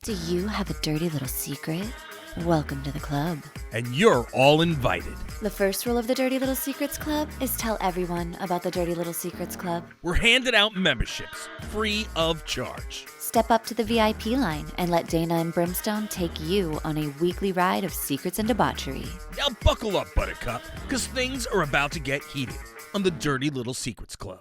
Do you have a dirty little secret? Welcome to the club. And you're all invited. The first rule of the Dirty Little Secrets Club is tell everyone about the Dirty Little Secrets Club. We're handing out memberships, free of charge. Step up to the VIP line and let Dayna and Brimstone take you on a weekly ride of secrets and debauchery. Now buckle up, Buttercup, because things are about to get heated on the Dirty Little Secrets Club.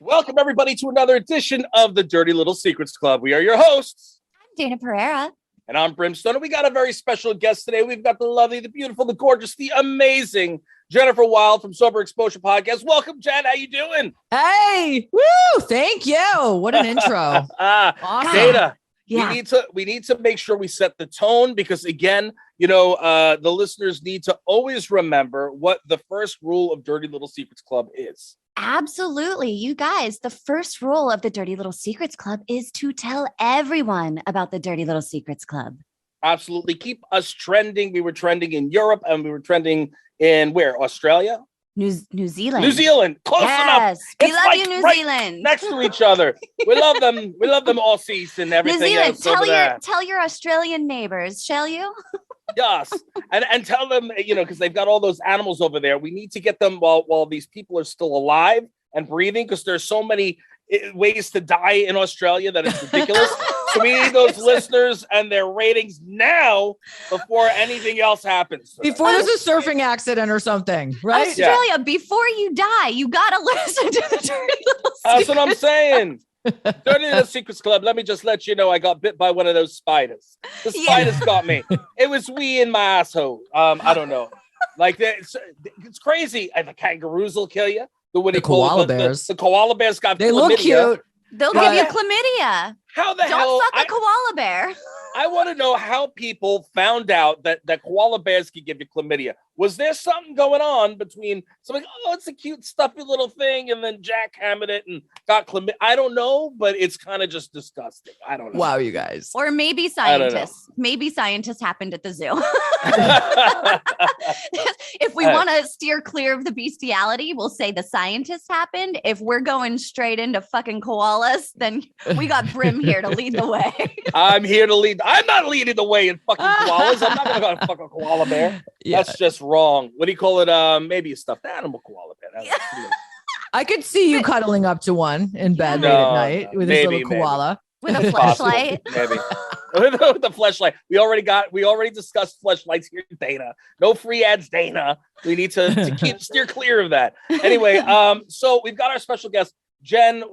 Welcome, everybody, to another edition of the Dirty Little Secrets Club. We are your hosts. I'm Dayna Pereira. And I'm Brimstone. And we got a very special guest today. We've got the lovely, the beautiful, the gorgeous, the amazing Jennifer Wylde from Sober Exposure Podcast. Welcome, Jen. How you doing? Hey, woo! Thank you. What an intro. Awesome. Dayna, Yeah. we need to make sure we set the tone because, again, the listeners need to always remember what the first rule of Dirty Little Secrets Club is. Absolutely. You guys, the first rule of the Dirty Little Secrets Club is to tell everyone about the Dirty Little Secrets Club. Absolutely. Keep us trending. We were trending in Europe and we were trending in where? Australia? New Zealand. New Zealand. Close enough. We It's love like you, New right Zealand. next to each other. We love them. We love them Aussies and everything New Zealand, else over there. tell your Australian neighbors, shall you? Yes. And tell them, because they've got all those animals over there. We need to get them while these people are still alive and breathing because there's so many ways to die in Australia that it's ridiculous. So we need those listeners and their ratings now before anything else happens. Before there's a surfing accident or something, right? Australia, before you die, you got to listen to the Dirty Little That's what I'm Secrets. saying. Dirty Little Secrets Club. Let me just let you know I got bit by one of those spiders. The spiders got me. It was wee in my asshole. I don't know. Like it's crazy. And the kangaroos will kill you. The koala bears. The koala bears got They chlamydia. look cute. They'll But- give you chlamydia. How the hell? Don't fuck a koala bear. I want to know how people found out that koala bears can give you chlamydia. Was there something going on between something, it's a cute, stuffy little thing, and then jackhammered it and got chlamydia? I don't know, but it's kind of just disgusting. I don't know. Wow, you guys. Or maybe I don't know. scientists. Maybe scientists happened at the zoo. If we want to steer clear of the bestiality, we'll say the scientists happened. If we're going straight into fucking koalas, then we got Brim here to lead the way. I'm here to lead. I'm not leading the way in fucking koalas. I'm not going to fuck a koala bear. Yeah. That's just wrong. What do you call it? Maybe a stuffed animal koala bear. That's I could see you cuddling up to one in bed late at No, night with maybe, his little koala. With a possible. flashlight. Maybe. With the fleshlight. We already discussed fleshlights here, Dayna. No free ads, Dayna. We need to steer clear of that. Anyway, so we've got our special guest, Jen,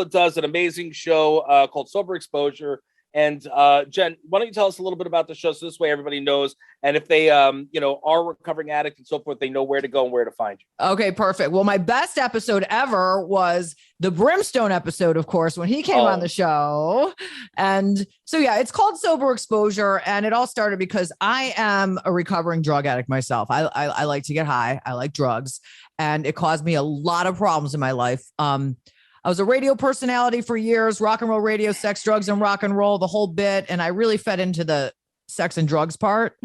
does an amazing show called Sober Exposure. And Jen, why don't you tell us a little bit about the show so this way everybody knows, and if they are recovering addicts and so forth, they know where to go and where to find you. Okay, perfect. Well, my best episode ever was the Brimstone episode, of course, when he came on the show. And so, yeah, it's called Sober Exposure. And it all started because I am a recovering drug addict myself. I like to get high. I like drugs. And it caused me a lot of problems in my life. I was a radio personality for years, rock and roll radio, sex, drugs, and rock and roll, the whole bit. And I really fed into the sex and drugs part.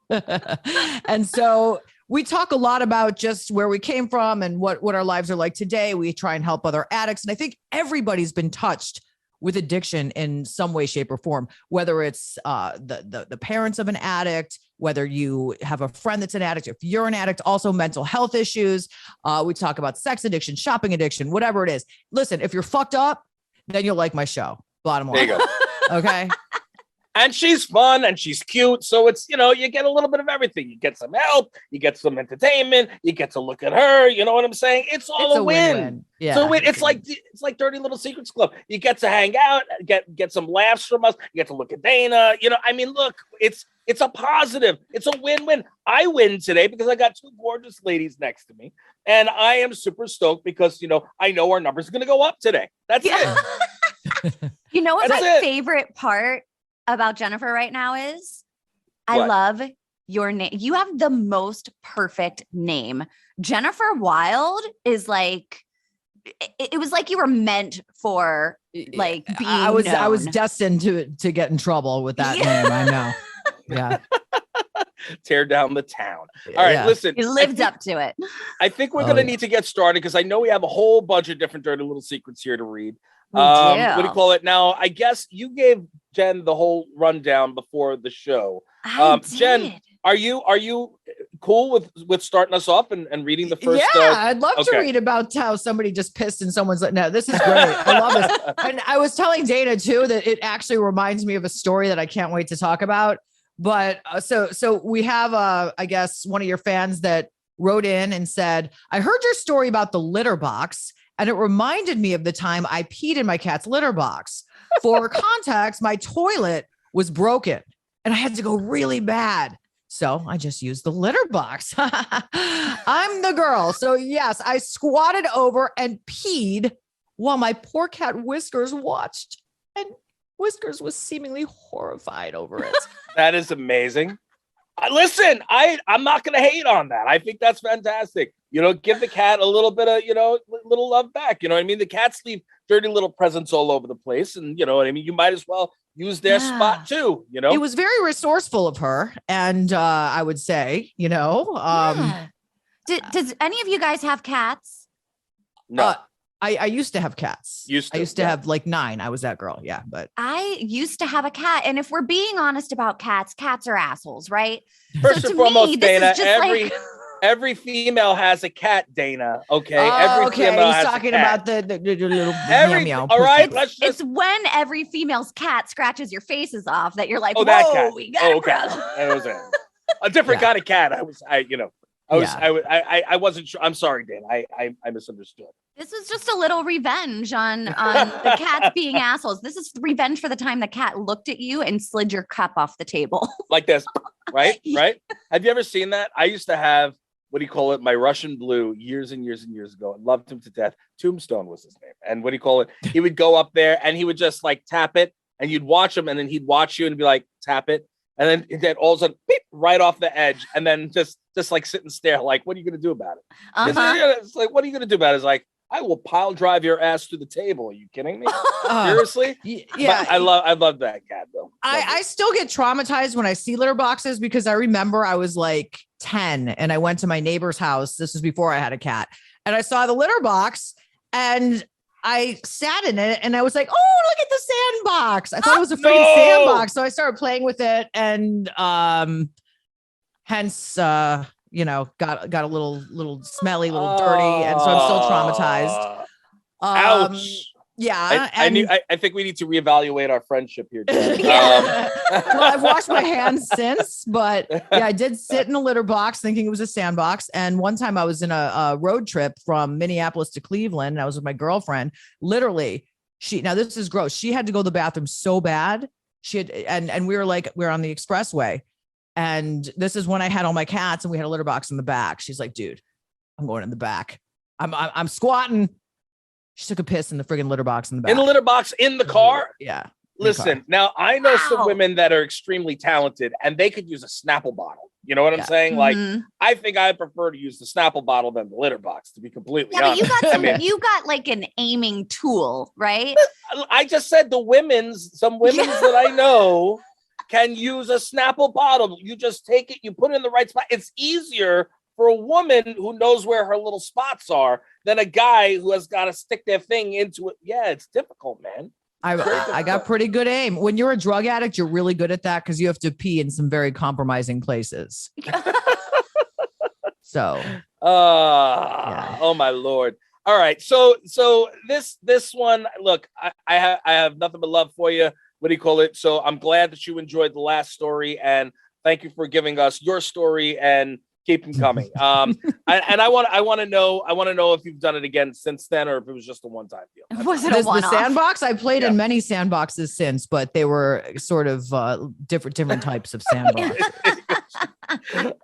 And so we talk a lot about just where we came from and what our lives are like today. We try and help other addicts. And I think everybody's been touched with addiction in some way, shape, or form, whether it's the parents of an addict, whether you have a friend that's an addict, if you're an addict, also mental health issues. We talk about sex addiction, shopping addiction, whatever it is. Listen, if you're fucked up, then you'll like my show. Bottom line. There you go. Okay. And she's fun and she's cute. So it's, you get a little bit of everything. You get some help, you get some entertainment, you get to look at her. You know what I'm saying? It's all a win. Win-win. Yeah. So it's like Dirty Little Secrets Club. You get to hang out, get some laughs from us. You get to look at Dayna. Look, it's a positive. It's a win-win. I win today because I got two gorgeous ladies next to me. And I am super stoked because, I know our numbers are going to go up today. That's it. You know what That's my it. favorite part about Jennifer right now is? I What? love your name. You have the most perfect name. Jennifer Wylde is like, it was like you were meant for like being I was known. destined to get in trouble with that name. I know. Yeah. Tear down the town. All right, Yeah. listen. You lived up to it. I think we're Oh, going to yeah. need to get started because I know we have a whole bunch of different dirty little secrets here to read. We What do do. you call it? Now, I guess you gave Jen the whole rundown before the show. I did. Jen, are you cool with starting us off and reading the first? Yeah, I'd love to read about how somebody just pissed in someone's. No, this is great. I love this. And I was telling Dayna too that it actually reminds me of a story that I can't wait to talk about. But so we have I guess one of your fans that wrote in and said, I heard your story about the litter box, and it reminded me of the time I peed in my cat's litter box. For context, my toilet was broken and I had to go really bad. So I just used the litter box. I'm the girl. So yes, I squatted over and peed while my poor cat Whiskers watched, and Whiskers was seemingly horrified over it. That is amazing. Listen, I'm not going to hate on that. I think that's fantastic. Give the cat a little bit of, little love back. You know what I mean? The cats leave dirty little presents all over the place. And you know what I mean? You might as well use their spot too, It was very resourceful of her. And I would say, Does any of you guys have cats? No. I used to have cats. I used to have like 9. I was that girl. Yeah. But I used to have a cat. And if we're being honest about cats are assholes, right? First and foremost, Dayna, every female has a cat, Dayna. Okay. He's talking about the little meow. All right. It's when every female's cat scratches your faces off that you're like, whoa, that cat. We got okay. That was a different kind of cat. I wasn't sure. I'm sorry, Dayna. I misunderstood. This was just a little revenge on the cats being assholes. This is revenge for the time the cat looked at you and slid your cup off the table. Like this, right? Right? Have you ever seen that? I used to have, my Russian blue years and years and years ago. I loved him to death. Tombstone was his name. And he would go up there and he would just like tap it, and you'd watch him, and then he'd watch you and be like, tap it. And then all of a sudden, beep, right off the edge. And then just like sit and stare, like, what are you going to do about it? It's like, what are you going to do about it? It's like, I will pile drive your ass through the table. Are you kidding me? Seriously? Yeah. But I love that cat though. I still get traumatized when I see litter boxes, because I remember I was like 10 and I went to my neighbor's house. This was before I had a cat, and I saw the litter box and I sat in it and I was like, oh, look at the sandbox. I thought it was a freaking sandbox. So I started playing with it, and hence got a little smelly, a little dirty, and so I'm still traumatized. Ouch. Yeah. I think we need to reevaluate our friendship here, Jen. Well, I've washed my hands since, but yeah, I did sit in a litter box thinking it was a sandbox. And one time I was in a road trip from Minneapolis to Cleveland, and I was with my girlfriend. Literally, now this is gross. She had to go to the bathroom so bad. And we were on the expressway. And this is when I had all my cats, and we had a litter box in the back. She's like, dude, I'm going in the back. I'm squatting. She took a piss in the friggin' litter box in the back. In the litter box in the car? Yeah. Listen, now I know some women that are extremely talented, and they could use a Snapple bottle. You know what I'm saying? Like, I think I prefer to use the Snapple bottle than the litter box, to be completely honest. But you got like an aiming tool, right? I just said some women's that I know can use a Snapple bottle. You just take it, you put it in the right spot. It's easier for a woman who knows where her little spots are than a guy who has got to stick their thing into it. Yeah, it's difficult, man. I got pretty good aim. When you're a drug addict, you're really good at that, because you have to pee in some very compromising places. So, oh my Lord. All right. So this one, look, I have nothing but love for you. So I'm glad that you enjoyed the last story, and thank you for giving us your story, and keep them coming. I want to know if you've done it again since then, or if it was just a one-time deal. Was it a one-off? The sandbox? I played in many sandboxes since, but they were sort of different types of sandbox.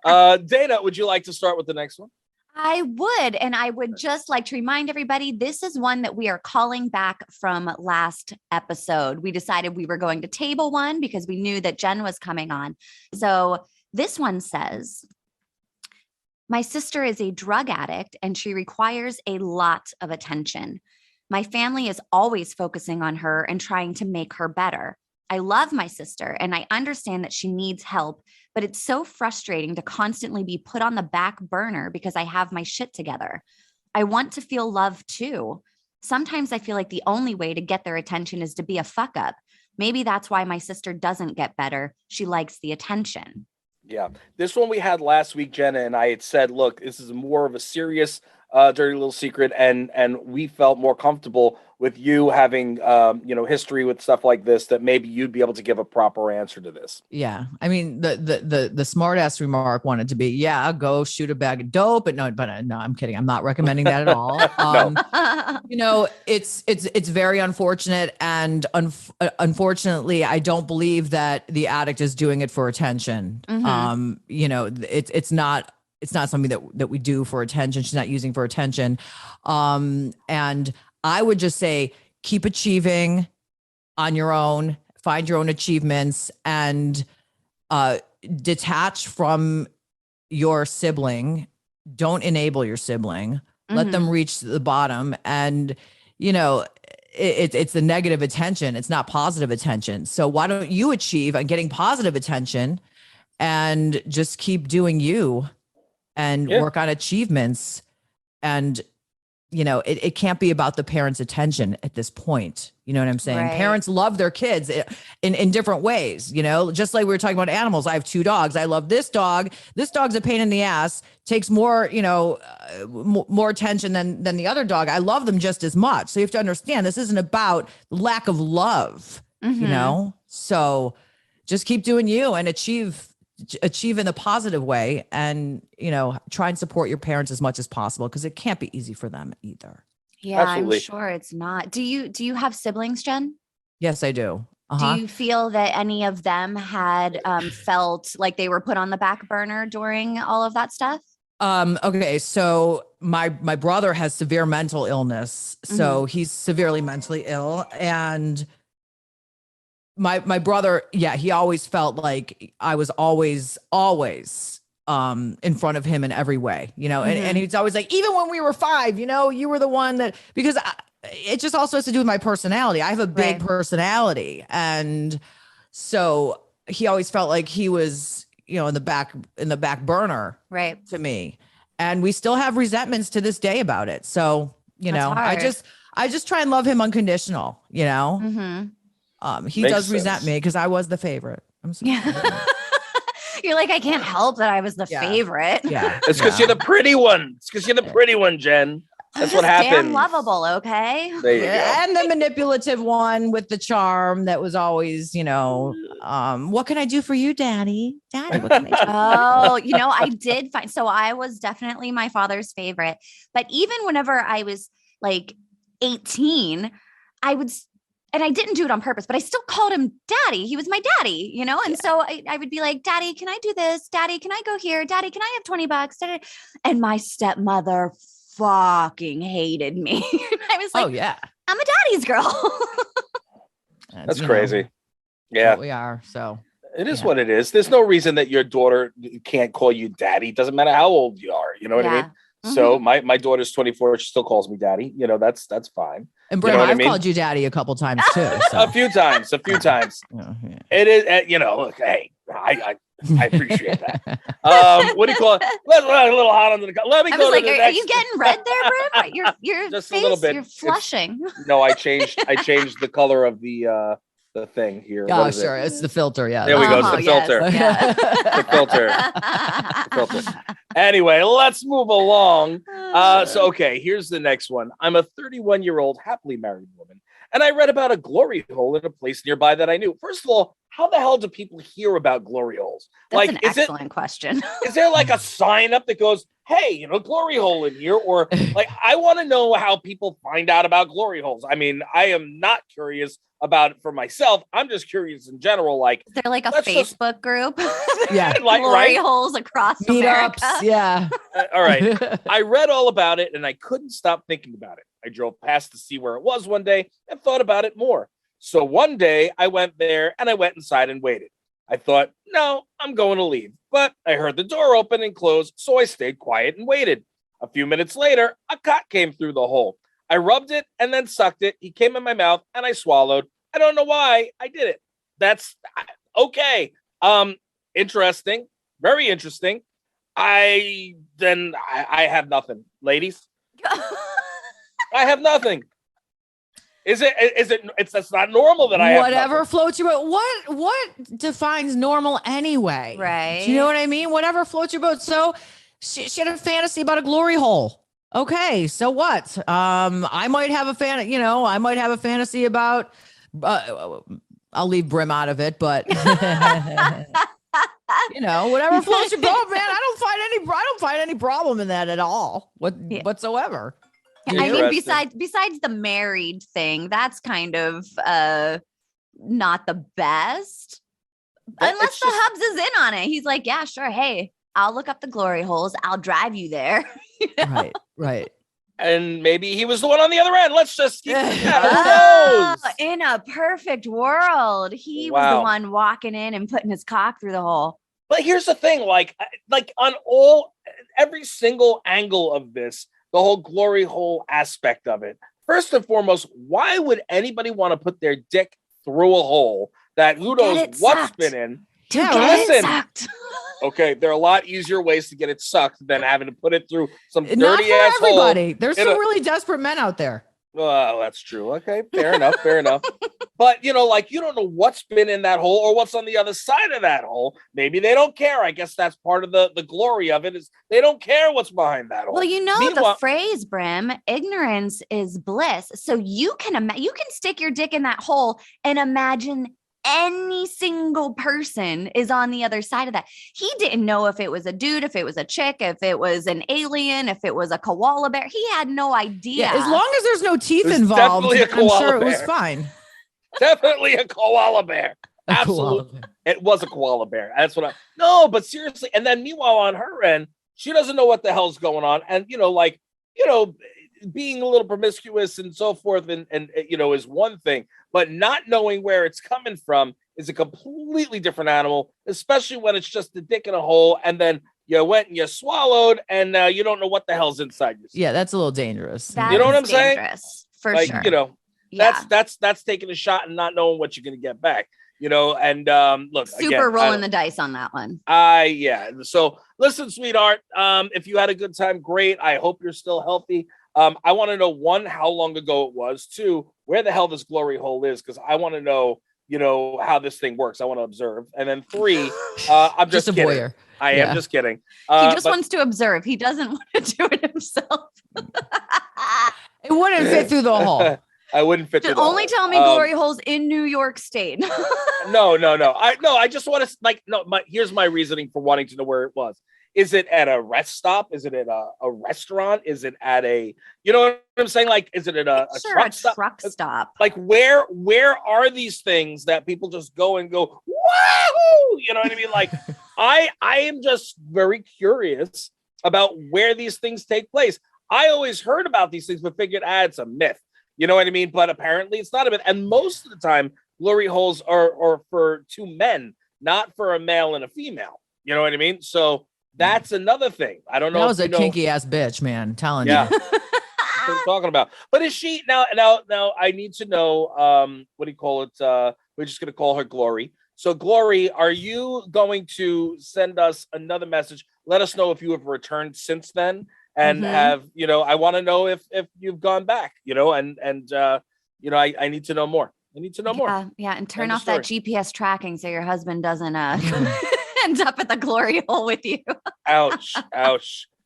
Dayna, would you like to start with the next one? I would. And I would just like to remind everybody, this is one that we are calling back from last episode. We decided we were going to table one because we knew that Jen was coming on. So this one says, my sister is a drug addict and she requires a lot of attention. My family is always focusing on her and trying to make her better. I love my sister and I understand that she needs help, but it's so frustrating to constantly be put on the back burner because I have my shit together. I want to feel love too. Sometimes I feel like the only way to get their attention is to be a fuck up. maybe that's why my sister doesn't get better. She likes the attention. Yeah. This one we had last week, Jenna, and I had said, look, this is more of a serious dirty little secret, and we felt more comfortable with you having history with stuff like this, that maybe you'd be able to give a proper answer to this. Yeah. I mean, the smart ass remark wanted to be, yeah, go shoot a bag of dope, but no, I'm kidding. I'm not recommending that at all. No. It's very unfortunate, and unfortunately, I don't believe that the addict is doing it for attention. Mm-hmm. It's not something that we do for attention. She's not using for attention. And I would just say, keep achieving on your own, find your own achievements, and detach from your sibling. Don't enable your sibling. Let them reach the bottom. And, it's the negative attention. It's not positive attention. So why don't you achieve on getting positive attention and just keep doing you and work on achievements? And, it can't be about the parents' attention at this point. You know what I'm saying? Right. Parents love their kids in different ways, just like we were talking about animals. I have 2 dogs. I love this dog. This dog's a pain in the ass, takes more, more attention than the other dog. I love them just as much. So you have to understand, this isn't about lack of love, so just keep doing you and achieve in a positive way, and try and support your parents as much as possible, because it can't be easy for them either. Yeah, Absolutely. I'm sure it's not. Do you have siblings, Jen? Yes, I do. Do you feel that any of them had felt like they were put on the back burner during all of that stuff? Okay, so my brother has severe mental illness, so he's severely mentally ill, and my brother, he always felt like I was always in front of him in every way, and he's always like, even when we were 5, you were the one that, because it just also has to do with my personality. I have a big personality. And so he always felt like he was, in the back burner to me. And we still have resentments to this day about it. So, I just try and love him unconditional, he Makes does resent sense. me because I was the favorite. I'm sorry. You're like, I can't help that I was the favorite. Yeah. It's because you're the pretty one. It's because you're the pretty one, Jen. That's what happens. Damn lovable, okay? There you go. And the manipulative one with the charm that was always, what can I do for you, Daddy? Daddy, what can I do? Oh, I did find, so I was definitely my father's favorite. But even whenever I was like 18, and I didn't do it on purpose, but I still called him Daddy. He was my daddy, And so I would be like, Daddy, can I do this? Daddy, can I go here? Daddy, can I have $20? And my stepmother fucking hated me. I was like, oh yeah, I'm a daddy's girl. That's crazy. Yeah, we are. So it is what it is. There's no reason that your daughter can't call you daddy. Doesn't matter how old you are. You know what I mean? So my daughter's 24. She still calls me daddy. That's fine. And Brim, I've called you daddy a couple times too. So. a few times. Oh, yeah. It is, look, hey, I appreciate that. What do you call it? Let's a little hot under the collar. Let me go like, to the are next. you getting red there, Brim? Your Just face, a little bit. you're flushing. No, I changed the color of the thing here. Oh, sure. It's the filter. Yeah. There we go. It's the filter. Yes, The filter. The filter. Anyway, let's move along. Okay, here's the next one. I'm a 31-year-old happily married woman, and I read about a glory hole in a place nearby that I knew. First of all, how the hell do people hear about glory holes? That's an excellent question. Is there like a sign up that goes, hey, glory hole in here? Or I want to know how people find out about glory holes. I mean, I am not curious about it for myself. I'm just curious in general. Is there like a Facebook group? Yeah. Glory holes across America. Meetups. Yeah. All right. I read all about it and I couldn't stop thinking about it. I drove past to see where it was one day and thought about it more. So one day I went there and I went inside and waited. I thought, no, I'm going to leave. But I heard the door open and close, so I stayed quiet and waited. A few minutes later, a cock came through the hole. I rubbed it and then sucked it. He came in my mouth and I swallowed. I don't know why I did it. That's okay. Interesting. Very interesting. I have nothing, ladies. I have nothing. That's not normal that I have whatever floats your boat. What defines normal anyway? Right. Do you know what I mean? Whatever floats your boat. So she had a fantasy about a glory hole. Okay, so what? I might have a fantasy about. I'll leave Brim out of it, but whatever floats your boat, man. I don't find any problem in that at all. Whatsoever. I mean, besides the married thing, that's kind of not the best. Unless the Hubs is in on it. He's like, yeah, sure. Hey, I'll look up the glory holes. I'll drive you there. Right. And maybe he was the one on the other end. Let's just keep in a perfect world, he was the one walking in and putting his cock through the hole. But here's the thing, like on every single angle of this, the whole glory hole aspect of it. First and foremost, why would anybody want to put their dick through a hole that who knows what's been in? Listen. Okay, there are a lot easier ways to get it sucked than having to put it through some dirty Not for ass everybody. hole. There's some really desperate men out there. Oh, that's true. Okay, fair enough. But you don't know what's been in that hole or what's on the other side of that hole. Maybe they don't care. I guess that's part of the glory of it is they don't care what's behind that hole. Well, the phrase, Brim, ignorance is bliss. So you can stick your dick in that hole and imagine any single person is on the other side of that. He didn't know if it was a dude, if it was a chick, if it was an alien, if it was a koala bear. He had no idea. Yeah, as long as there's no teeth involved, I'm sure it was fine. Definitely a koala bear. Absolutely. It was a koala bear. That's what no, but seriously. And then meanwhile, on her end, she doesn't know what the hell's going on. And, being a little promiscuous and so forth and is one thing, but not knowing where it's coming from is a completely different animal, especially when it's just a dick in a hole and then you went and you swallowed and you don't know what the hell's inside you. Yeah, that's a little dangerous. You know what I'm saying? For sure. That's taking a shot and not knowing what you're going to get back. And look, super rolling the dice on that one. Yeah. So listen, sweetheart, if you had a good time, great. I hope you're still healthy. I want to know, 1, how long ago it was. 2, where the hell this glory hole is, because I want to know, how this thing works. I want to observe. And then 3, I'm just kidding. Voyeur. I am just kidding. He just wants to observe. He doesn't want to do it himself. It wouldn't fit through the hole. I wouldn't fit. Only tell me glory holes in New York State. No. I just want to here's my reasoning for wanting to know where it was. Is it at a rest stop? Is it at a restaurant? Is it at a, you know what I'm saying? Like, is it at a truck stop? Truck stop. Like, where are these things that people just go and go, wahoo? You know what I mean? Like, I am just very curious about where these things take place. I always heard about these things, but figured, it's a myth. You know what I mean? But apparently it's not a myth. And most of the time, glory holes are for 2 men, not for a male and a female. You know what I mean? So that's another thing. I don't know. That was a kinky ass bitch, man. I'm telling you. What I'm talking about. But is she now? I need to know. What do you call it? We're just gonna call her Glory. So, Glory, are you going to send us another message? Let us know if you have returned since then, and have I want to know if you've gone back. I need to know more. I need to know more. Yeah, and turn off that GPS tracking so your husband doesn't end up at the glory hole with you. Ouch.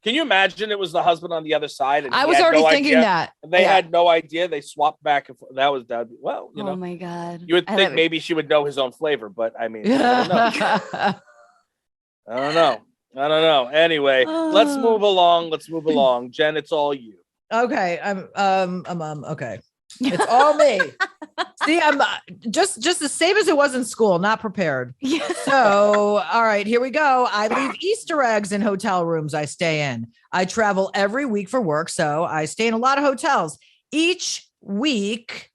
Can you imagine it was the husband on the other side? And I was already thinking that. They had no idea. They swapped back and forth. Well, Oh my God. You would think maybe she would know his own flavor, but I mean, I don't know. Anyway, let's move along. Jen, it's all you. Okay. I'm okay. It's all me. See, I'm just the same as it was in school, not prepared. Yeah. So, all right, here we go. I leave Easter eggs in hotel rooms I stay in. I travel every week for work, so I stay in a lot of hotels. Each week,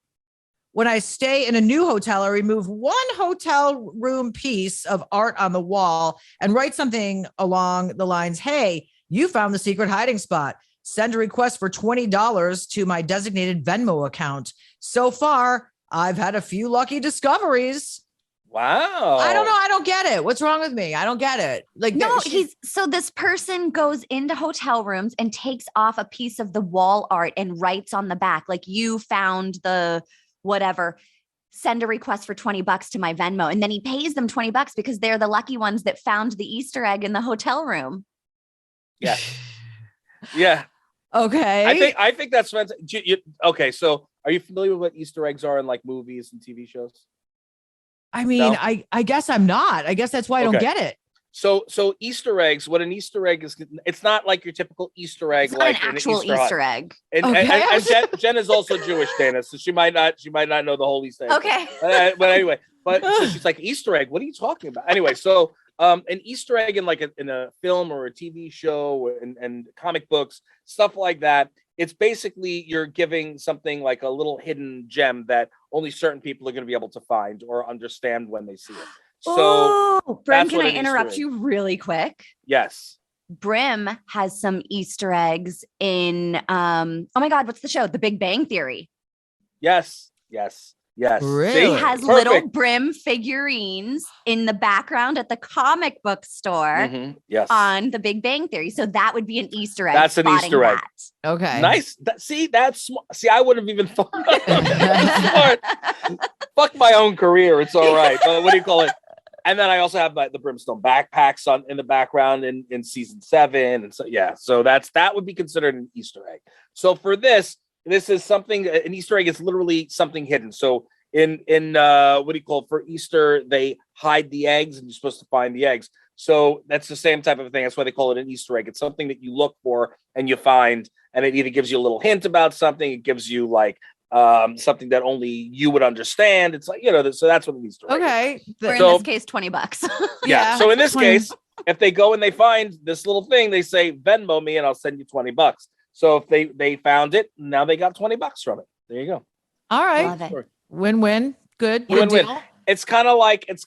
when I stay in a new hotel, I remove 1 hotel room piece of art on the wall and write something along the lines, "Hey, you found the secret hiding spot. Send a request for $20 to my designated Venmo account." So far, I've had a few lucky discoveries. Wow. I don't know. I don't get it. What's wrong with me? I don't get it. Like, No, so this person goes into hotel rooms and takes off a piece of the wall art and writes on the back, like, you found the whatever, send a request for $20 to my Venmo. And then he pays them $20 because they're the lucky ones that found the Easter egg in the hotel room. Yeah. Yeah. Okay. I think that's fantastic. Okay. So are you familiar with what Easter eggs are in like movies and TV shows? I mean, No? I guess I'm not. I guess that's why I don't Okay. get it. So Easter eggs, what an Easter egg is, it's not like your typical Easter egg, It's not like an in actual Easter Easter hunt. egg. And, Okay. and Jen is also Jewish, Dayna, so she might not know the whole Easter egg. Okay. But anyway, so she's like, Easter egg, what are you talking about? Anyway, so an Easter egg in like in a film or a TV show and comic books, stuff like that. It's basically you're giving something like a little hidden gem that only certain people are going to be able to find or understand when they see it. So Brim, that's can what I an Easter interrupt egg. you really quick? Yes. Brim has some Easter eggs in oh my God, what's the show? The Big Bang Theory. Yes. Really? He See? has Perfect. little Brim figurines in the background at the comic book store Mhm. Yes. on the Big Bang Theory. So that would be an Easter egg. That's an spotting Easter egg. that. Okay. Nice. See, I wouldn't have even thought. Smart. Fuck my own career. It's all right. But what do you call it? And then I also have the Brimstone backpacks in the background in season 7, and so yeah. So that would be considered an Easter egg. So for this is something. An Easter egg is literally something hidden. So in what do you call it? For Easter, they hide the eggs, and you're supposed to find the eggs. So that's the same type of thing. That's why they call it an Easter egg. It's something that you look for and you find, and it either gives you a little hint about something, it gives you like something that only you would understand. It's like, so that's what an Easter egg is. Okay. Or in So- this case, $20. Yeah. So in this 20. case, if they go and they find this little thing, they say, Venmo me and I'll send you $20. So if they found it, now they got $20 from it. There you go. All right. Love it. Win-win. Good. Good Win-win. deal. It's kind of like and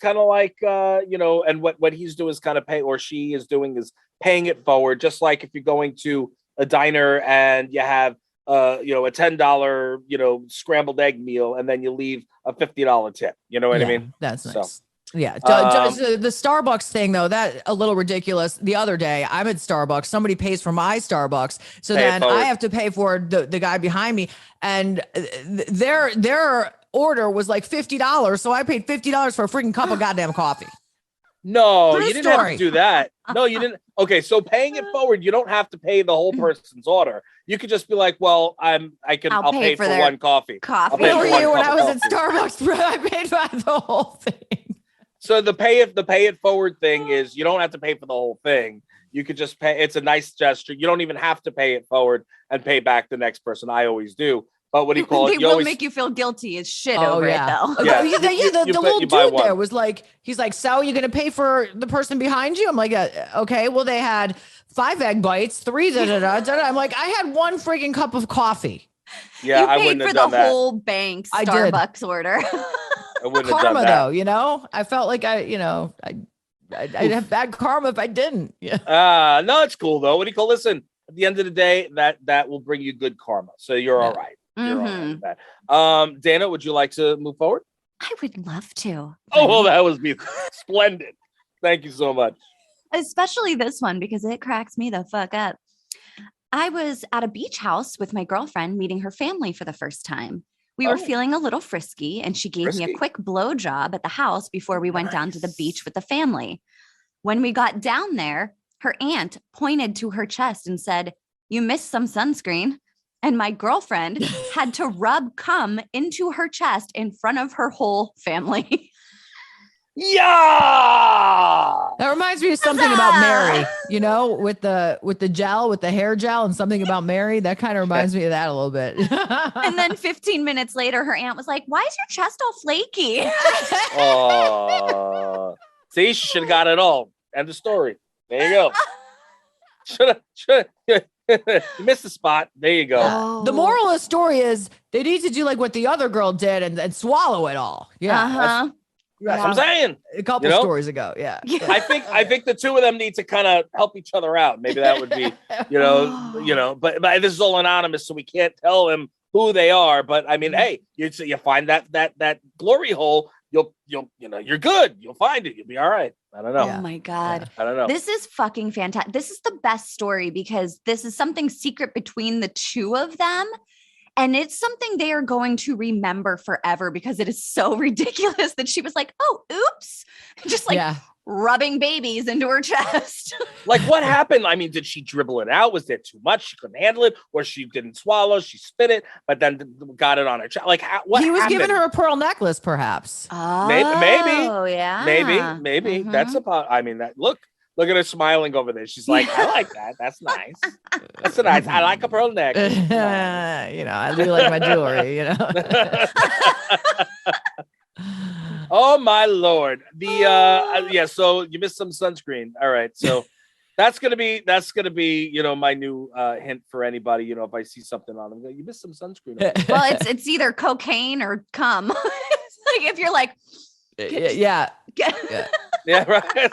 what he's doing is kind of or she is doing is paying it forward, just like if you're going to a diner and you have a $10 scrambled egg meal and then you leave a $50 tip. You know what I mean? That's So, nice. Yeah. um, The Starbucks thing, though, that a little ridiculous. The other day, I'm at Starbucks. Somebody pays for my Starbucks. So Pay it then forward. I have to pay for the guy behind me. And their order was like $50. So I paid $50 for a freaking cup of goddamn coffee. No, True you didn't have story. to do that. No, you didn't. Okay, so paying it forward, you don't have to pay the whole person's order. You could just be like, well, I'll pay for their one coffee. Coffee. pay Where for were one you when cup I of was at coffee. Starbucks, bro? I paid for the whole thing. So the pay it forward thing is you don't have to pay for the whole thing. You could just pay. It's a nice gesture. You don't even have to pay it forward and pay back the next person. I always do. But what do you call it? They will make you feel guilty as shit over it, though. Yeah. The little you buy dude there one. was like, he's like, so you going to pay for the person behind you? I'm like, okay, well, they had 5 egg bites, 3 da-da-da. I'm like, I had 1 freaking cup of coffee. Yeah, You I paid wouldn't for have the done that. whole bank I did. Starbucks order. I wouldn't have done Karma, that. though, I felt like I'd have bad karma if I didn't. Yeah. No, it's cool though. What do you call? Listen, at the end of the day, that will bring you good karma. So you're all right. You're all right with that. Dayna, would you like to move forward? I would love to. Oh, well, that was splendid. Thank you so much. Especially this one because it cracks me the fuck up. I was at a beach house with my girlfriend meeting her family for the first time. We were feeling a little frisky and she gave me a quick blow job at the house before we went down to the beach with the family. When we got down there, her aunt pointed to her chest and said, "You missed some sunscreen." And my girlfriend had to rub cum into her chest in front of her whole family. Yeah. That reminds me of something about Mary, with the gel, with the hair gel and something about Mary. That kind of reminds me of that a little bit. And then 15 minutes later, her aunt was like, "Why is your chest all flaky?" Oh, see, she should have got it all. End of story. There you go. Should you missed the spot. There you go. The moral of the story is they need to do like what the other girl did and swallow it all. Yeah. Uh-huh. That's what I'm saying. A couple stories ago. Yeah. I think the two of them need to kind of help each other out. Maybe that would be, but this is all anonymous, so we can't tell them who they are. But I mean, hey, you find that glory hole, you're good. You'll find it. You'll be all right. I don't know. Oh my God. I don't know. This is fucking fantastic. This is the best story because this is something secret between the two of them. And it's something they are going to remember forever because it is so ridiculous that she was like, oh, oops. Just like rubbing babies into her chest. Like, what happened? I mean, did she dribble it out? Was there too much? She couldn't handle it, or she didn't swallow? She spit it, but then got it on her chest. Like, what? He was happened? giving her a pearl necklace, perhaps. Oh, maybe. Yeah. Maybe. That's about. I mean, look at her smiling over there. She's like, I like that. That's nice. That's a nice. I like a pearl necklace. I do like my jewelry. Oh my Lord. So you missed some sunscreen. All right. So that's gonna be my new hint for anybody. If I see something on them, you missed some sunscreen. Well, it's either cocaine or cum. It's like if you're like, yeah, right.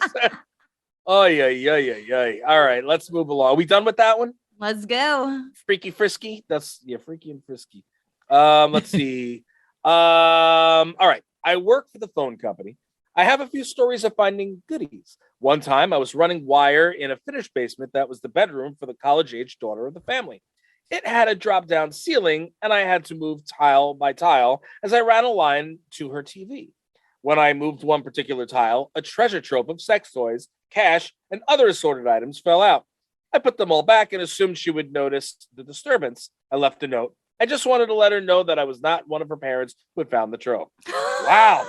Oh yeah. All right, let's move along. Are we done with that one? Let's go. Freaky frisky. That's freaky and frisky. Let's see. All right. I work for the phone company. I have a few stories of finding goodies. One time I was running wire in a finished basement that was the bedroom for the college-age daughter of the family. It had a drop-down ceiling, and I had to move tile by tile as I ran a line to her TV. When I moved one particular tile, a treasure trove of sex toys, cash, and other assorted items fell out. I put them all back and assumed she would notice the disturbance. I left a note. I just wanted to let her know that I was not one of her parents who had found the trove. Wow.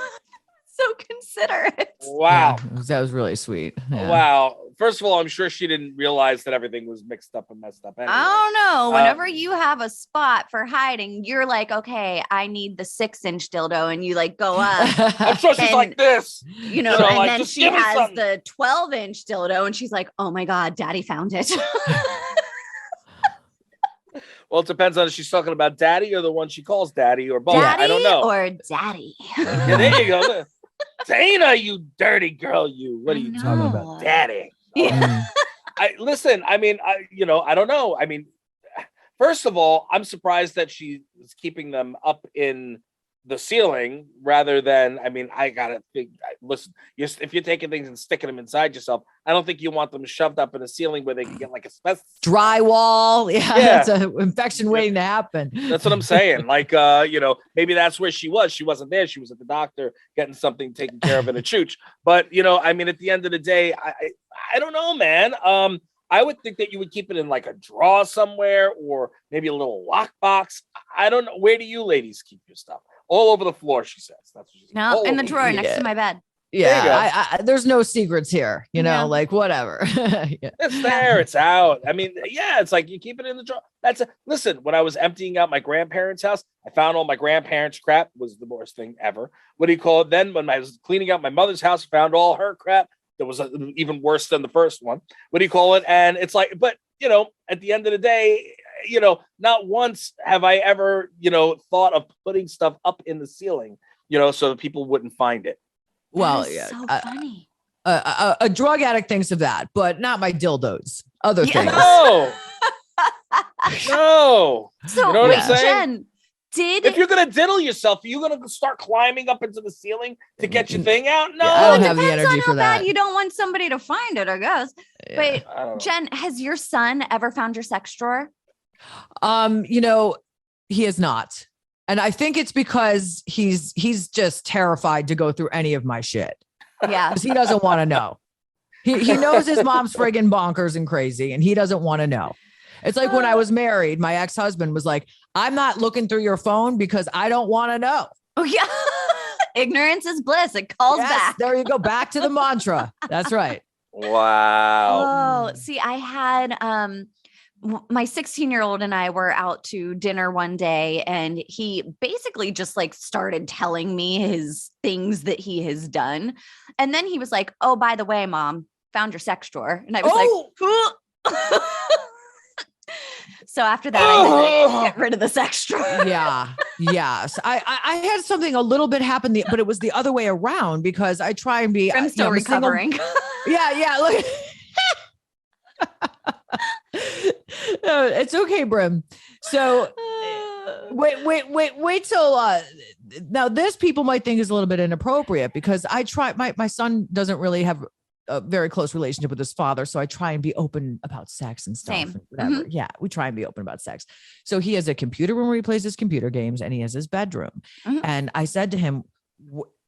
So considerate. Wow. Yeah, that was really sweet. Yeah. Wow. First of all, I'm sure she didn't realize that everything was mixed up and messed up. Anyway. I don't know. Whenever you have a spot for hiding, you're like, okay, I need the 6-inch dildo. And you like go up. I'm sure she's like this. And like, then she has the 12-inch dildo and she's like, oh my God, daddy found it. Well, it depends on if she's talking about daddy or the one she calls daddy or both. Daddy I don't know. Or daddy. Yeah, there you go. Dayna, you dirty girl, you. What are you talking about? Daddy. Yeah. I don't know. I mean, first of all, I'm surprised that she is keeping them up in the ceiling rather than, I gotta think, listen, if you're taking things and sticking them inside yourself, I don't think you want them shoved up in a ceiling where they can get like asbestos. Drywall. Yeah. That's an infection waiting to happen. That's what I'm saying. Like, maybe that's where she was. She wasn't there. She was at the doctor getting something taken care of in a chooch. But, at the end of the day, I don't know, man. I would think that you would keep it in like a drawer somewhere or maybe a little lockbox. I don't know. Where do you ladies keep your stuff? All over the floor, she says. That's what she says. No, in the drawer next to my bed. Yeah, there's no secrets here, like whatever. Yeah. It's there, it's out. It's like you keep it in the drawer. Listen, when I was emptying out my grandparents' house, I found all my grandparents' crap. Was the worst thing ever. What do you call it? Then when I was cleaning out my mother's house, found all her crap. That was even worse than the first one. What do you call it? And it's like, but at the end of the day, not once have I ever, thought of putting stuff up in the ceiling, so that people wouldn't find it. Well, so funny. A drug addict thinks of that, but not my dildos. Other things. No. No. So you know what I'm saying? Jen, if you're gonna diddle yourself, are you gonna start climbing up into the ceiling to get your thing out? No, I don't have the energy for that. You don't want somebody to find it, I guess. Yeah, but Jen, has your son ever found your sex drawer? He has not. And I think it's because he's just terrified to go through any of my shit. Yeah. Because he doesn't want to know. He knows his mom's friggin' bonkers and crazy, and he doesn't want to know. It's like when I was married, my ex-husband was like, I'm not looking through your phone because I don't want to know. Oh, yeah. Ignorance is bliss. It calls back. There you go. Back to the mantra. That's right. Wow. Oh, see, I had my 16-year-old and I were out to dinner one day, and he basically just like started telling me his things that he has done. And then he was like, oh, by the way, Mom, found your sex drawer. And I was like, so after that, I had to get rid of the sex drawer. Yeah. Yes. I had something a little bit happen, but it was the other way around because I try and be. I'm still recovering. Yeah. Look. No, it's okay, Brim. So wait till now this people might think is a little bit inappropriate because I try, my son doesn't really have a very close relationship with his father. So I try and be open about sex and stuff. Same. And whatever. Yeah. We try and be open about sex. So he has a computer room where he plays his computer games and he has his bedroom. And I said to him,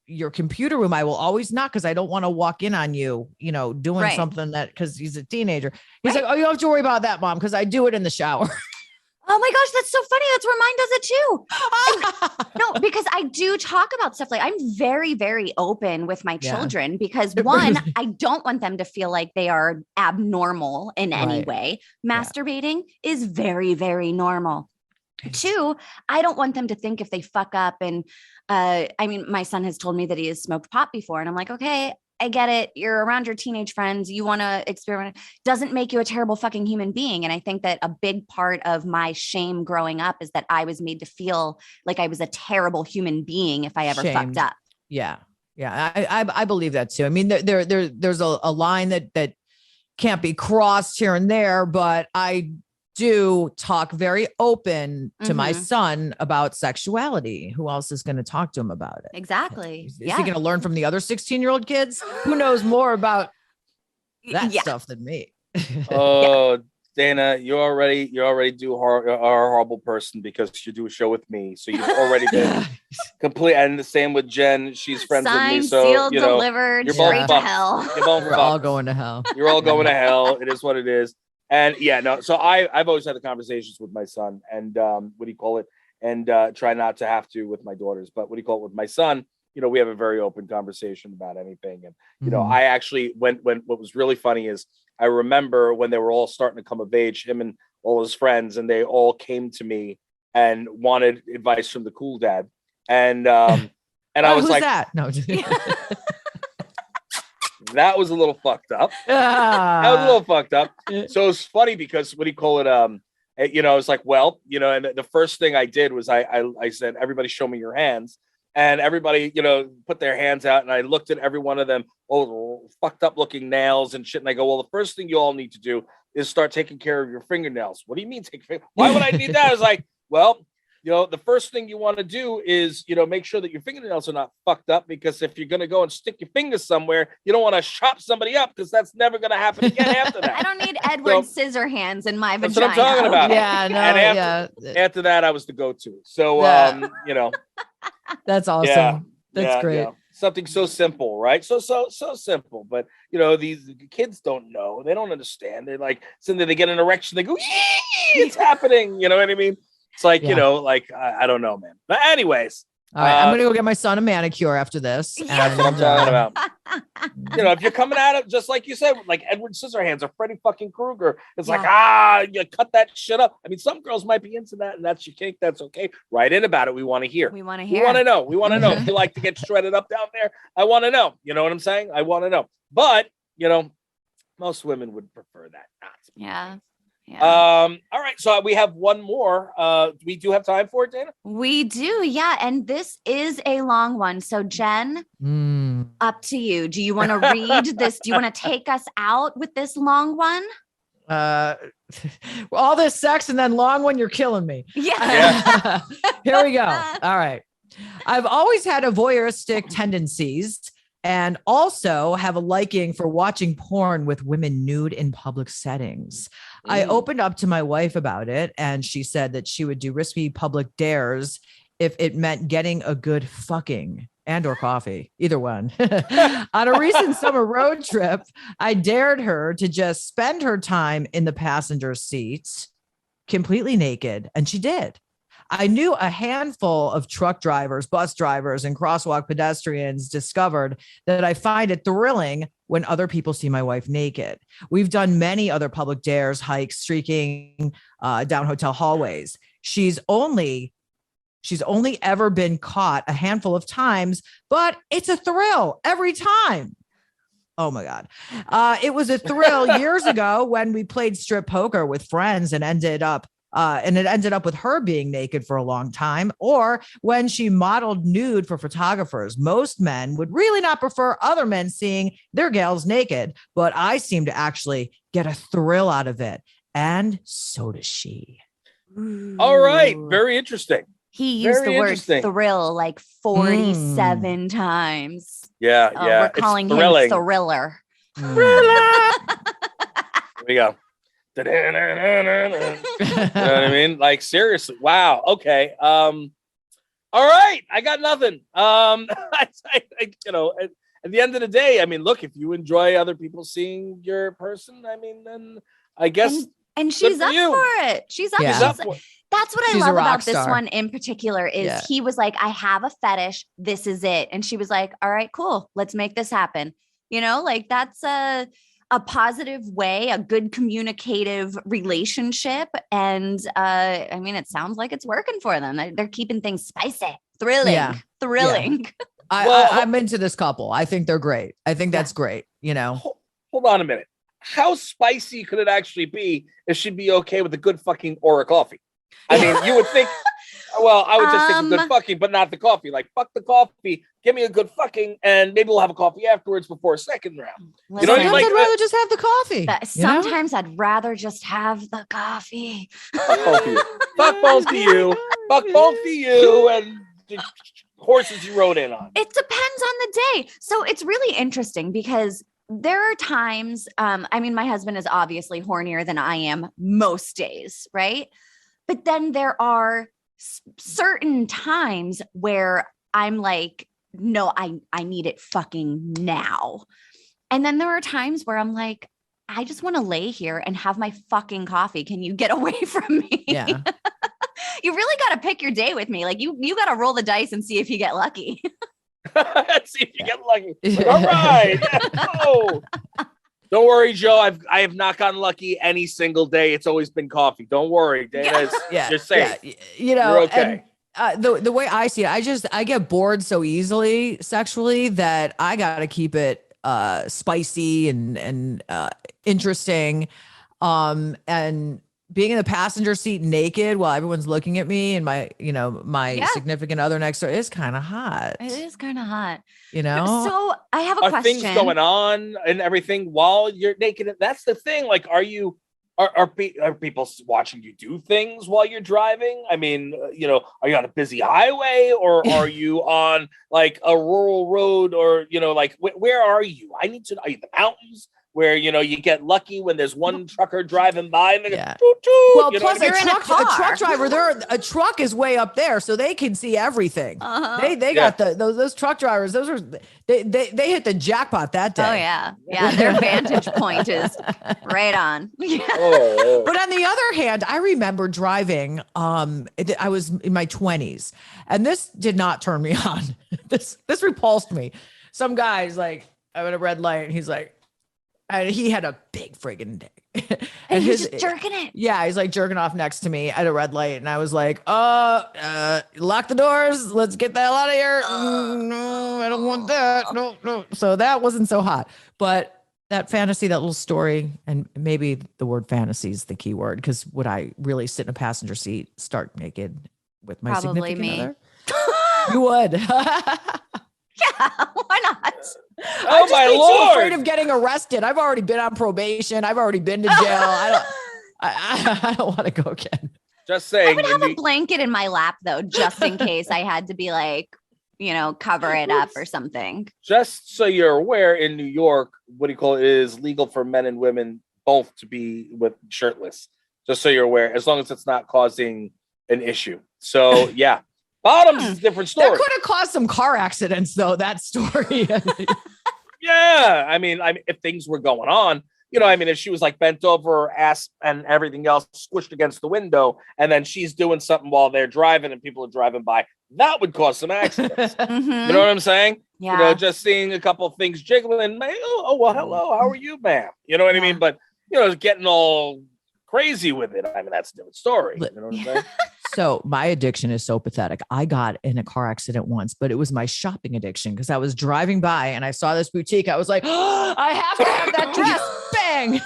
your computer room, I will always knock because I don't want to walk in on you, doing something that, because he's a teenager. He's like, oh, you don't have to worry about that, Mom, because I do it in the shower. Oh my gosh, that's so funny. That's where mine does it too. No, because I do talk about stuff like I'm very, very open with my children because one, I don't want them to feel like they are abnormal in any way. Masturbating is very, very normal. Two, I don't want them to think if they fuck up. And my son has told me that he has smoked pot before. And I'm like, okay, I get it. You're around your teenage friends. You want to experiment. Doesn't make you a terrible fucking human being. And I think that a big part of my shame growing up is that I was made to feel like I was a terrible human being if I ever fucked up. Yeah. Yeah. I believe that too. I mean, there's a line that can't be crossed here and there, but I do talk very open to my son about sexuality. Who else is going to talk to him about it? Exactly. Is he going to learn from the other 16-year-old kids? Who knows more about that stuff than me? Oh, Dayna, you already are a horrible person because you do a show with me. So you've already been complete. And the same with Jen. She's friends with me. So sealed, delivered, you're both straight to hell. You're both We're all going to hell. You're all going to hell. It is what it is. And so I've always had the conversations with my son and and try not to have to with my daughters, but with my son, we have a very open conversation about anything. And, I actually what was really funny is I remember when they were all starting to come of age, him and all his friends, and they all came to me and wanted advice from the cool dad. And, and I was like, that? No, that was a little fucked up. So it's funny because it's like, well, and the first thing I did was I said, everybody show me your hands. And everybody, put their hands out. And I looked at every one of them, fucked up looking nails and shit. And I go, well, the first thing you all need to do is start taking care of your fingernails. What do you mean why would I need that? I was like, well, the first thing you want to do is, make sure that your fingernails are not fucked up, because if you're going to go and stick your fingers somewhere, you don't want to chop somebody up, because that's never going to happen again after that. I don't need Edward Scissorhands in my vagina. That's what I'm talking about. Yeah, no, and after that, I was the go-to. So, that's awesome. Yeah, that's great. Yeah. Something so simple, right? So simple. But, these kids don't know. They don't understand. They're like, so they get an erection. They go, it's happening. You know what I mean? It's like, I don't know, man. But anyways. All right, I'm going to go get my son a manicure after this. That's what I'm talking about. If you're coming at it, just like you said, like Edward Scissorhands or Freddy fucking Krueger, it's like, you cut that shit up. I mean, some girls might be into that, and that's your kink. That's okay. Write in about it. We want to hear. We want to know. We want to know. If you like to get shredded up down there, I want to know. You know what I'm saying? I want to know. But, most women would prefer that. Yeah. All right, so we have one more. We do have time for it, Dayna? We do, yeah. And this is a long one. So Jen, up to you. Do you want to read this? Do you want to take us out with this long one? All this sex and then long one, you're killing me. Yeah. Here we go. All right. I've always had a voyeuristic tendencies and also have a liking for watching porn with women nude in public settings. I opened up to my wife about it, and she said that she would do risky public dares if it meant getting a good fucking and or coffee, either one. On a recent summer road trip, I dared her to just spend her time in the passenger seat completely naked, and she did. I knew a handful of truck drivers, bus drivers, and crosswalk pedestrians discovered that I find it thrilling when other people see my wife naked. We've done many other public dares, hikes, streaking down hotel hallways. She's only ever been caught a handful of times, but it's a thrill every time. Oh my God. It was a thrill years ago when we played strip poker with friends and it ended up with her being naked for a long time, or when she modeled nude for photographers. Most men would really not prefer other men seeing their gals naked, but I seem to actually get a thrill out of it. And so does she. All right. Very interesting. He used Very the word interesting. thrill like 47 times. Yeah, Oh, yeah. we're calling him thrilling. Thriller. Here we go. You know what I mean? Like, seriously. Wow. Okay. All right. I got nothing. You know, at the end of the day, I mean, look, if you enjoy other people seeing your person, I mean, then I guess. And she's for up you. for it. She's up. Yeah. She's up for it. That's what She's I a love rock about this star. one in particular is he was like, I have a fetish. This is it. And she was like, all right, cool. Let's make this happen. You know, like that's a positive way, a good communicative relationship. And I mean, it sounds like it's working for them. They're keeping things spicy, thrilling. I'm into this couple. I think they're great. I think that's great. You know, Hold on a minute. How spicy could it actually be if she'd be okay with a good fucking Aura coffee? I mean, you would think, well, I would just think a good fucking, but not the coffee. Like, fuck the coffee. Give me a good fucking, and maybe we'll have a coffee afterwards before a second round. You know, sometimes I'd rather just have the coffee. Sometimes I'd rather just have the coffee. Fuck both of you. Fuck both of you. Fuck both of you and the horses you rode in on. It depends on the day. So it's really interesting because there are times, I mean, my husband is obviously hornier than I am most days, right? But then there are certain times where I'm like, no, I need it fucking now. And then there are times where I'm like, I just want to lay here and have my fucking coffee. Can you get away from me? Yeah. you really got to pick your day with me. Like you got to roll the dice and see if you get lucky. See if you get lucky. Like, all right. Oh. Don't worry, Joe. I have not gotten lucky any single day. It's always been coffee. Don't worry. Dayna, you're safe. Yeah. You know, you're okay. And, the way I see it, I get bored so easily sexually that I got to keep it spicy and interesting. And being in the passenger seat naked while everyone's looking at me and my significant other next door is kind of hot. It is kind of hot. You know? So I have a question. Are things going on and everything while you're naked? That's the thing. Like, are people watching you do things while you're driving? I mean, are you on a busy highway or are you on like a rural road or, like where are you? I need to know. Are you in the mountains? Where, you get lucky when there's one trucker driving by and they go, toot, toot, well, plus a truck driver, a truck is way up there, so they can see everything. Uh-huh. They got those truck drivers. Those are they hit the jackpot that day. Oh yeah. Their vantage point is right on. Oh. But on the other hand, I remember driving. I was in my 20s, and this did not turn me on. This repulsed me. Some guy's like, I'm at a red light, and he's like. And he had a big friggin' dick. And he's just jerking it. Yeah, he's like jerking off next to me at a red light. And I was like, lock the doors. Let's get the hell out of here. No, I don't want that. No. So that wasn't so hot. But that fantasy, that little story, and maybe the word fantasy is the key word, because would I really sit in a passenger seat, start naked with my Probably significant me. other? You would. Yeah, why not? Oh my Lord! So afraid of getting arrested. I've already been on probation. I've already been to jail. I don't want to go again. Just saying. I would have a blanket in my lap though, just in case I had to be like, cover it up or something. Just so you're aware, in New York, what do you call it? It is legal for men and women both to be with shirtless. Just so you're aware, as long as it's not causing an issue. So yeah. Bottoms is a different story. That could have caused some car accidents, though, that story. Yeah. I mean, if things were going on, if she was like bent over, her ass and everything else squished against the window, and then she's doing something while they're driving and people are driving by, that would cause some accidents. Mm-hmm. You know what I'm saying? Yeah. Just seeing a couple of things jiggling. Oh, well, hello. How are you, ma'am? You know what I mean? But, getting all crazy with it. I mean, that's a different story. You know what I'm saying? So my addiction is so pathetic. I got in a car accident once, but it was my shopping addiction because I was driving by and I saw this boutique. I was like, oh, I have to have that dress. Bang.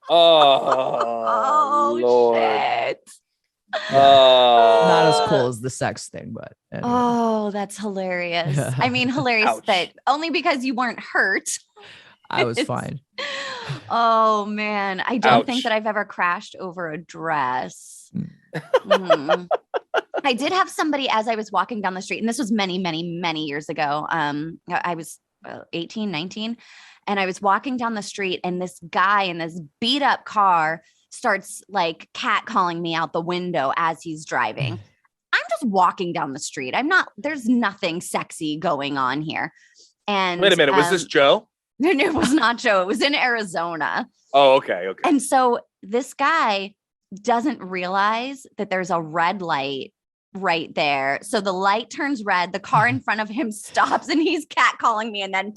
Oh, Lord. Shit. Not as cool as the sex thing, but anyway. Oh, that's hilarious. I mean, hilarious Ouch. that only because you weren't hurt. I was fine. Oh man, I don't Ouch. think that I've ever crashed over a dress. Mm. I did have somebody as I was walking down the street, and this was many, many, many years ago. I was 18, 19, and I was walking down the street, and this guy in this beat up car starts like catcalling me out the window as he's driving. I'm just walking down the street. There's nothing sexy going on here. And wait a minute, was this Joe? No, it was not Joe. It was in Arizona. Oh, okay. And so this guy doesn't realize that there's a red light right there. So the light turns red. The car in front of him stops, and he's catcalling me. And then,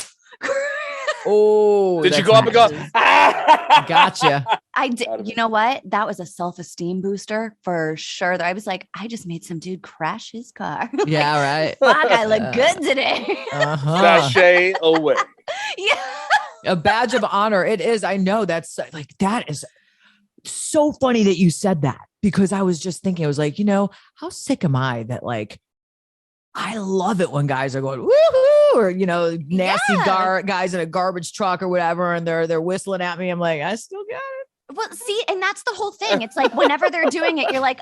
oh, did you go up and go? Gotcha. I did. You know what? That was a self-esteem booster for sure. I was like, I just made some dude crash his car. Yeah, right. Fuck, I look good today. Sashay away. Yeah. A badge of honor. It is. I know that's like, that is so funny that you said that, because I was just thinking, I was like, how sick am I that like, I love it when guys are going woohoo, or nasty guys in a garbage truck or whatever, and they're whistling at me. I'm like, I still got it. Well, see, and that's the whole thing. It's like whenever they're doing it, you're like,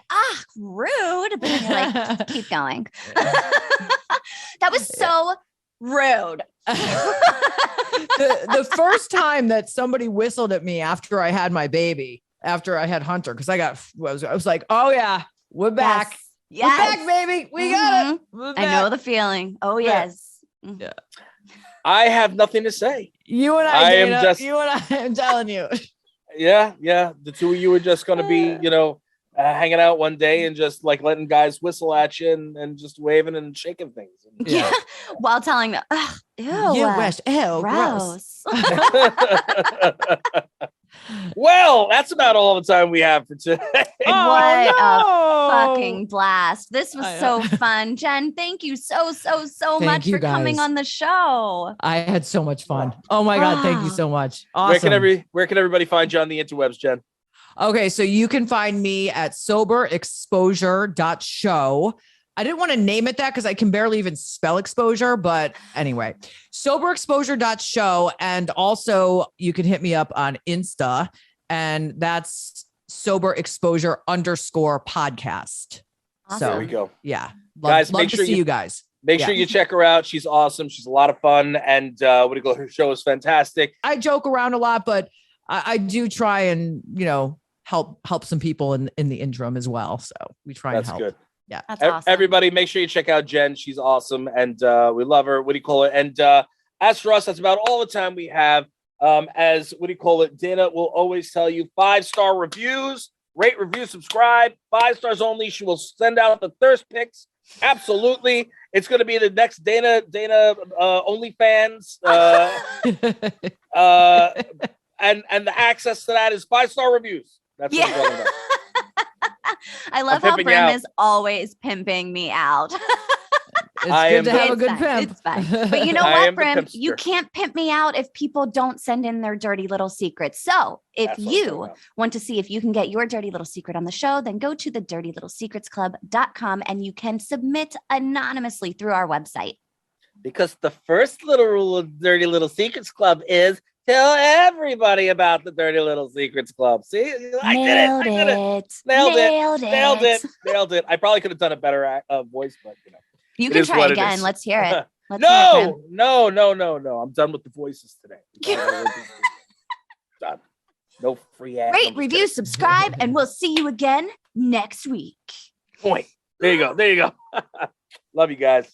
rude, but then you're like, keep going. That was so rude. The first time that somebody whistled at me after I had my baby, after I had Hunter, because I was like, oh yeah, we're back. Yes. We're back, baby. We got it. We're I know the feeling. Oh yes. Yeah. I have nothing to say. You and I am just. You and I am telling you. Yeah. The two of you are just going to be, hanging out one day and just like letting guys whistle at you and just waving and shaking things. Yeah. While telling them, ew, West, ew, gross. Well, that's about all the time we have for today. What a fucking blast. This was so fun. Jen, thank you so much for coming on the show. I had so much fun. Oh my God. Thank you so much. Awesome. Where can everybody find you on the interwebs, Jen? Okay. So you can find me at soberexposure.show. I didn't want to name it that because I can barely even spell exposure, but anyway, soberexposure.show. And also you can hit me up on Insta, and that's soberexposure_podcast. Awesome. So there we go. Yeah. Guys, love to see you guys. Make sure you check her out. She's awesome. She's a lot of fun. And her show is fantastic. I joke around a lot, but I do try and, help some people in the interim as well. So we try and help. That's good. Yeah. That's awesome. Everybody, make sure you check out Jen. She's awesome. And we love her. And as for us, that's about all the time we have. Dayna will always tell you 5-star reviews, rate, review, subscribe, 5 stars only. She will send out the thirst pics. Absolutely. It's going to be the next Dayna OnlyFans. And the access to that is 5-star reviews. That's what I'm talking about. I love how Brim is always pimping me out. It's good to have a good pimp. It's fine. But you know what, Brim? You can't pimp me out if people don't send in their dirty little secrets. So if you want to see if you can get your dirty little secret on the show, then go to thedirtylittlesecretsclub.com and you can submit anonymously through our website. Because the first little rule of Dirty Little Secrets Club is tell everybody about the Dirty Little Secrets Club. See, I did it. Nailed it. I probably could have done a better voice, but you can try again. Let's hear it. No. I'm done with the voices today. Done. No free ads. Rate, review, subscribe, and we'll see you again next week. Point. There you go. Love you guys.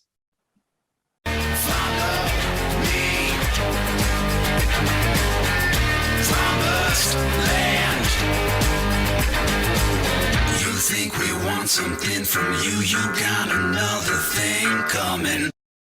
You think we want something from you, you got another thing coming.